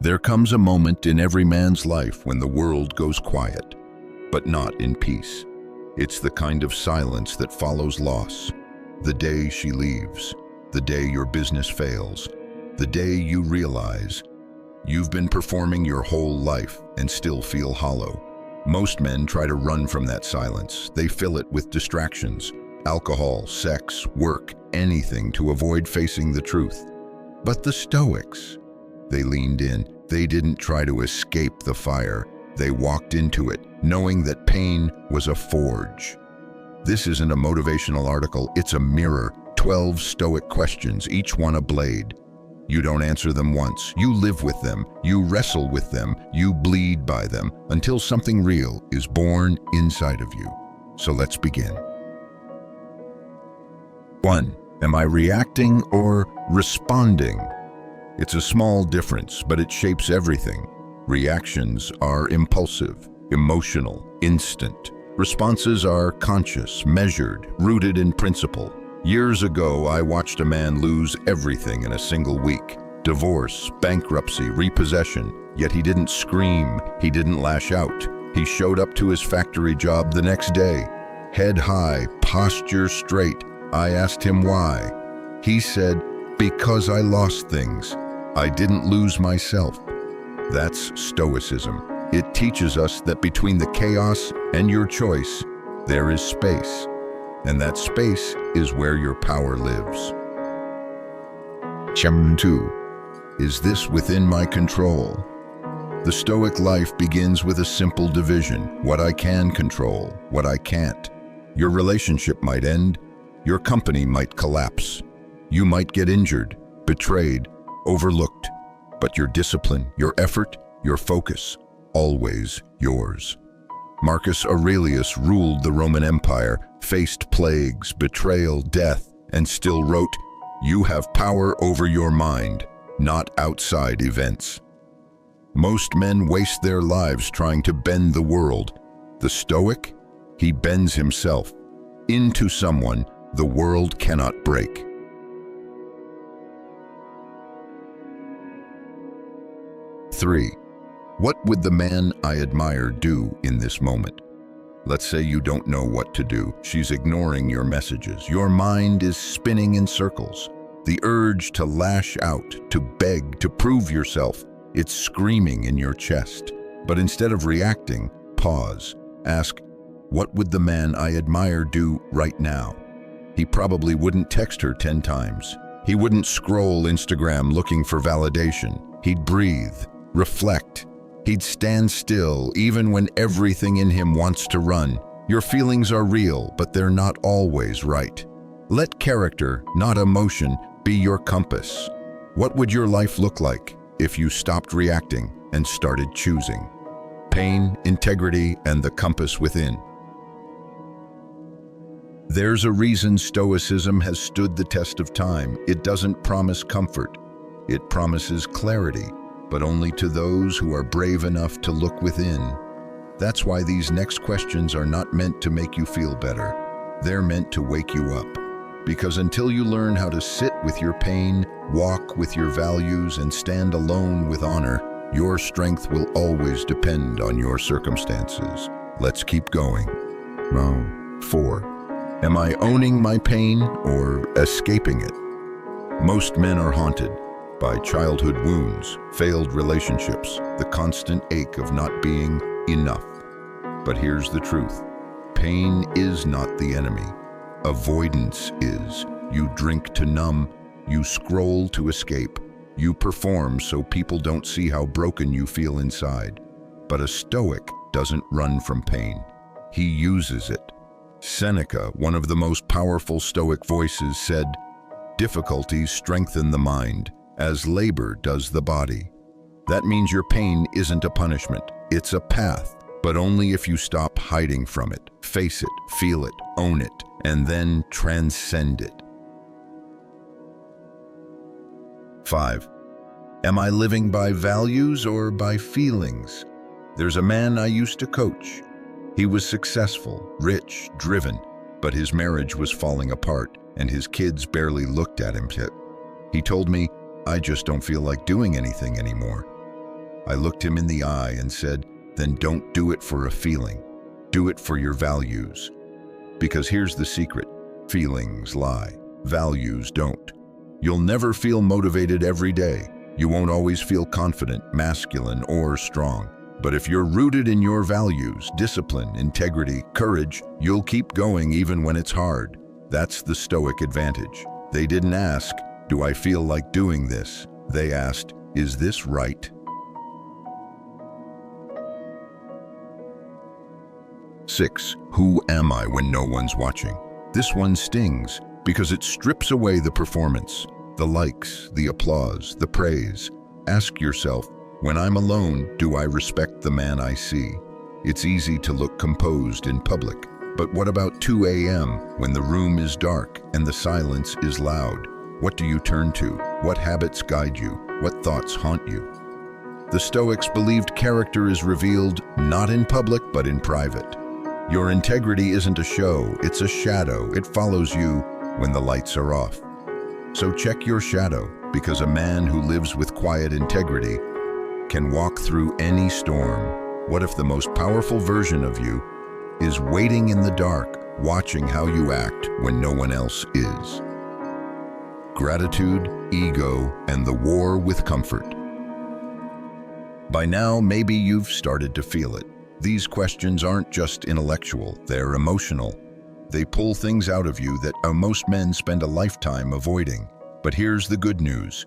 There comes a moment in every man's life when the world goes quiet, but not in peace. It's the kind of silence that follows loss. The day she leaves, the day your business fails, the day you realize you've been performing your whole life and still feel hollow. Most men try to run from that silence. They fill it with distractions, alcohol, sex, work, anything to avoid facing the truth. But the Stoics, they leaned in. They didn't try to escape the fire. They walked into it, knowing that pain was a forge. This isn't a motivational article, it's a mirror. 12 Stoic questions, each one a blade. You don't answer them once. You live with them. You wrestle with them. You bleed by them until something real is born inside of you. So let's begin. 1. Am I reacting or responding? It's a small difference, but it shapes everything. Reactions are impulsive, emotional, instant. Responses are conscious, measured, rooted in principle. Years ago, I watched a man lose everything in a single week. Divorce, bankruptcy, repossession. Yet he didn't scream, he didn't lash out. He showed up to his factory job the next day. Head high, posture straight. I asked him why. He said, "Because I lost things. I didn't lose myself." That's Stoicism. It teaches us that between the chaos and your choice, there is space. And that space is where your power lives. 2. Is this within my control? The Stoic life begins with a simple division: what I can control, what I can't. Your relationship might end, your company might collapse, you might get injured, betrayed, overlooked, but your discipline, your effort, your focus, always yours. Marcus Aurelius ruled the Roman Empire, faced plagues, betrayal, death, and still wrote, "You have power over your mind, not outside events." Most men waste their lives trying to bend the world. The Stoic, he bends himself into someone the world cannot break. 3. What would the man I admire do in this moment? Let's say you don't know what to do. She's ignoring your messages. Your mind is spinning in circles. The urge to lash out, to beg, to prove yourself, it's screaming in your chest. But instead of reacting, pause. Ask, what would the man I admire do right now? He probably wouldn't text her 10 times. He wouldn't scroll Instagram looking for validation. He'd breathe, reflect. He'd stand still even when everything in him wants to run. Your feelings are real, but they're not always right. Let character, not emotion, be your compass. What would your life look like if you stopped reacting and started choosing? Pain, integrity, and the compass within. There's a reason Stoicism has stood the test of time. It doesn't promise comfort. It promises clarity, but only to those who are brave enough to look within. That's why these next questions are not meant to make you feel better. They're meant to wake you up. Because until you learn how to sit with your pain, walk with your values, and stand alone with honor, your strength will always depend on your circumstances. Let's keep going. 4. Am I owning my pain or escaping it? Most men are haunted by childhood wounds, failed relationships, the constant ache of not being enough. But here's the truth. Pain is not the enemy. Avoidance is. You drink to numb, you scroll to escape, you perform so people don't see how broken you feel inside. But a Stoic doesn't run from pain. He uses it. Seneca, one of the most powerful Stoic voices, said, "Difficulties strengthen the mind, as labor does the body." That means your pain isn't a punishment, it's a path, but only if you stop hiding from it. Face it, feel it, own it, and then transcend it. 5. Am I living by values or by feelings? There's a man I used to coach. He was successful, rich, driven, but his marriage was falling apart and his kids barely looked at him. He told me, "I just don't feel like doing anything anymore." I looked him in the eye and said, "Then don't do it for a feeling. Do it for your values." Because here's the secret: feelings lie, values don't. You'll never feel motivated every day. You won't always feel confident, masculine, or strong. But if you're rooted in your values, discipline, integrity, courage, you'll keep going even when it's hard. That's the Stoic advantage. They didn't ask, "Do I feel like doing this?" They asked, "Is this right?" 6. Who am I when no one's watching? This one stings because it strips away the performance, the likes, the applause, the praise. Ask yourself, when I'm alone, do I respect the man I see? It's easy to look composed in public, but what about 2 a.m. when the room is dark and the silence is loud? What do you turn to? What habits guide you? What thoughts haunt you? The Stoics believed character is revealed not in public but in private. Your integrity isn't a show, it's a shadow. It follows you when the lights are off. So check your shadow, because a man who lives with quiet integrity can walk through any storm. What if the most powerful version of you is waiting in the dark, watching how you act when no one else is? Gratitude, ego, and the war with comfort. By now, maybe you've started to feel it. These questions aren't just intellectual, they're emotional. They pull things out of you that most men spend a lifetime avoiding. But here's the good news.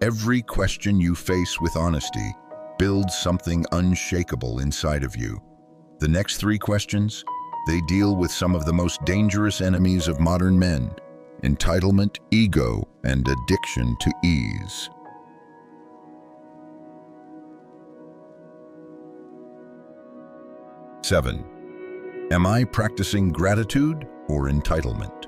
Every question you face with honesty builds something unshakable inside of you. The next 3 questions, they deal with some of the most dangerous enemies of modern men: entitlement, ego, and addiction to ease. 7. Am I practicing gratitude or entitlement?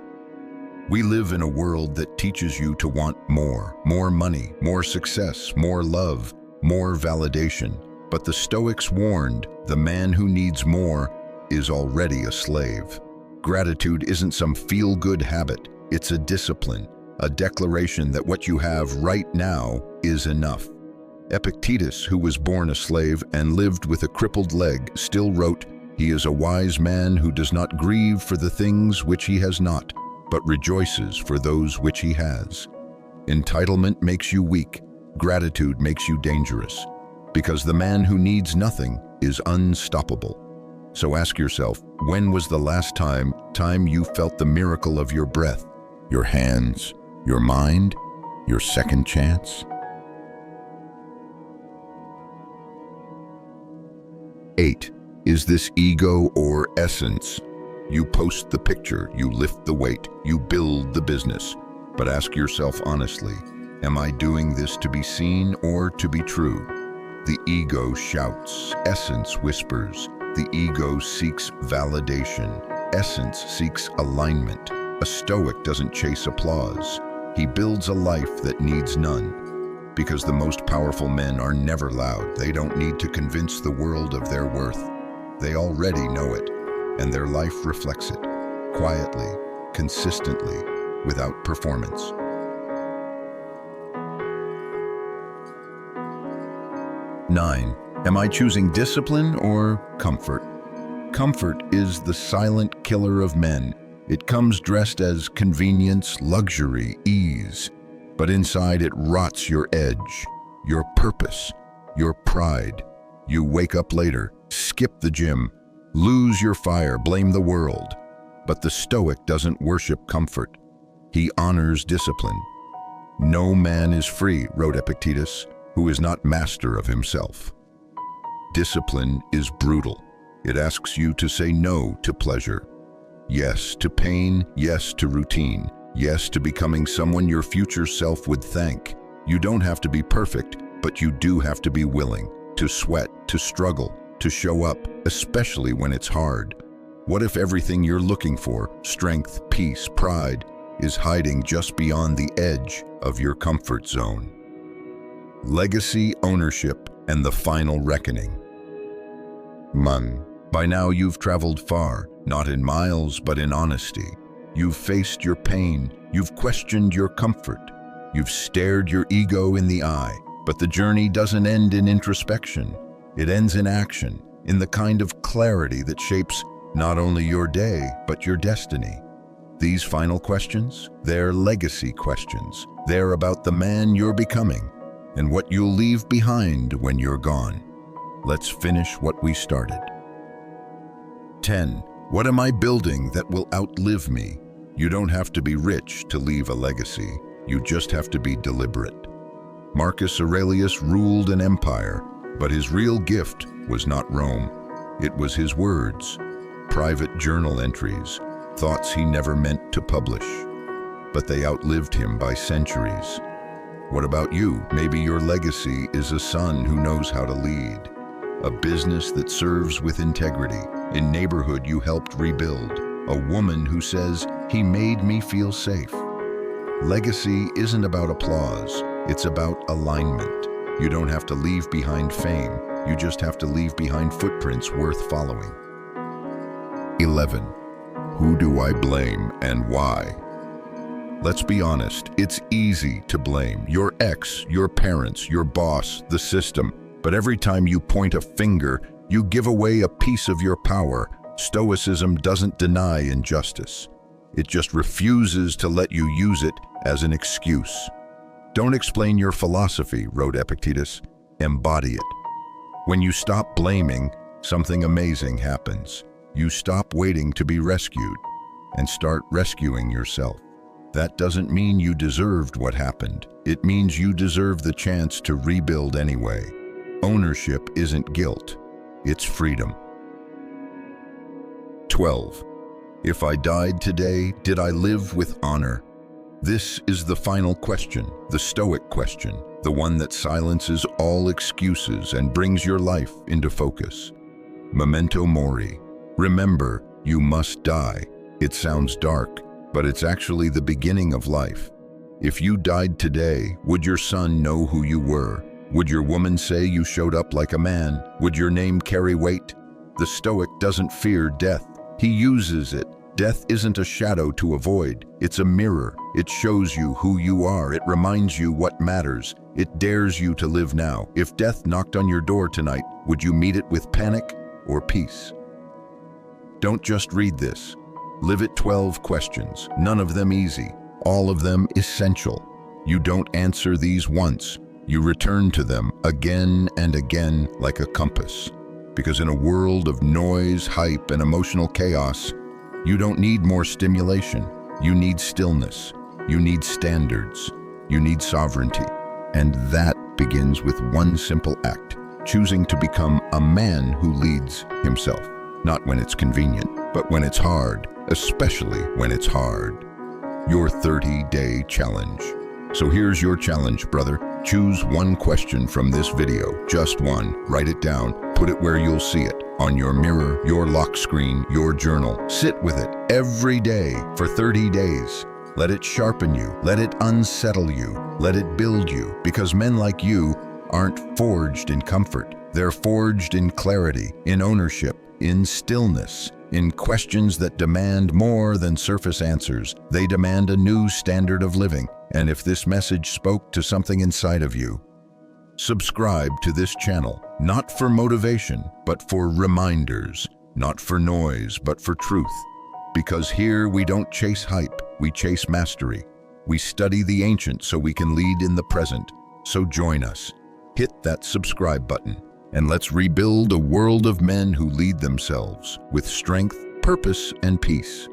We live in a world that teaches you to want more money, more success, more love, more validation. But the Stoics warned, the man who needs more is already a slave. Gratitude isn't some feel-good habit, it's a discipline, a declaration that what you have right now is enough. Epictetus, who was born a slave and lived with a crippled leg, still wrote, "He is a wise man who does not grieve for the things which he has not, but rejoices for those which he has." Entitlement makes you weak. Gratitude makes you dangerous. Because the man who needs nothing is unstoppable. So ask yourself, when was the last time you felt the miracle of your breath, your hands, your mind, your second chance? 8. Is this ego or essence? You post the picture, you lift the weight, you build the business. But ask yourself honestly, am I doing this to be seen or to be true? The ego shouts, essence whispers. The ego seeks validation, essence seeks alignment. A Stoic doesn't chase applause. He builds a life that needs none. Because the most powerful men are never loud. They don't need to convince the world of their worth. They already know it, and their life reflects it, quietly, consistently, without performance. 9. Am I choosing discipline or comfort? Comfort is the silent killer of men. It comes dressed as convenience, luxury, ease. But inside it rots your edge, your purpose, your pride. You wake up later, skip the gym, lose your fire, blame the world. But the Stoic doesn't worship comfort. He honors discipline. "No man is free," wrote Epictetus, "who is not master of himself." Discipline is brutal. It asks you to say no to pleasure. Yes to pain, yes to routine. Yes to becoming someone your future self would thank. You don't have to be perfect, but you do have to be willing to sweat, to struggle, to show up, especially when it's hard. What if everything you're looking for, strength, peace, pride, is hiding just beyond the edge of your comfort zone? Legacy, ownership, and the final reckoning. By now you've traveled far, not in miles, but in honesty. You've faced your pain, you've questioned your comfort, you've stared your ego in the eye, But the journey doesn't end in introspection. It ends in action, in the kind of clarity that shapes not only your day, but your destiny. These final questions, they're legacy questions. They're about the man you're becoming and what you'll leave behind when you're gone. Let's finish what we started. 10. What am I building that will outlive me? You don't have to be rich to leave a legacy. You just have to be deliberate. Marcus Aurelius ruled an empire, but his real gift was not Rome. It was his words, private journal entries, thoughts he never meant to publish. But they outlived him by centuries. What about you? Maybe your legacy is a son who knows how to lead, a business that serves with integrity, a neighborhood you helped rebuild, a woman who says, "He made me feel safe." Legacy isn't about applause, it's about alignment. You don't have to leave behind fame, you just have to leave behind footprints worth following. 11. Who do I blame and why? Let's be honest, it's easy to blame your ex, your parents, your boss, the system. But every time you point a finger, you give away a piece of your power. Stoicism doesn't deny injustice. It just refuses to let you use it as an excuse. Don't explain your philosophy, wrote Epictetus. Embody it. When you stop blaming, something amazing happens. You stop waiting to be rescued and start rescuing yourself. That doesn't mean you deserved what happened. It means you deserve the chance to rebuild anyway. Ownership isn't guilt, it's freedom. 12. If I died today, did I live with honor? This is the final question, the Stoic question, the one that silences all excuses and brings your life into focus. Memento mori. Remember, you must die. It sounds dark, but it's actually the beginning of life. If you died today, would your son know who you were? Would your woman say you showed up like a man? Would your name carry weight? The Stoic doesn't fear death. He uses it. Death isn't a shadow to avoid. It's a mirror. It shows you who you are. It reminds you what matters. It dares you to live now. If death knocked on your door tonight, would you meet it with panic or peace? Don't just read this. Live it. 12 questions, none of them easy, all of them essential. You don't answer these once. You return to them again and again like a compass. Because in a world of noise, hype, and emotional chaos, you don't need more stimulation. You need stillness. You need standards. You need sovereignty. And that begins with one simple act, choosing to become a man who leads himself. Not when it's convenient, but when it's hard, especially when it's hard. Your 30-day challenge. So here's your challenge, brother. Choose one question from this video, just one. Write it down, put it where you'll see it, on your mirror, your lock screen, your journal. Sit with it every day for 30 days. Let it sharpen you, let it unsettle you, let it build you, because men like you aren't forged in comfort. They're forged in clarity, in ownership, in stillness, in questions that demand more than surface answers. They demand a new standard of living. And if this message spoke to something inside of you, subscribe to this channel, not for motivation, but for reminders, not for noise, but for truth. Because here we don't chase hype, we chase mastery. We study the ancient so we can lead in the present. So join us. Hit that subscribe button, and let's rebuild a world of men who lead themselves with strength, purpose, and peace.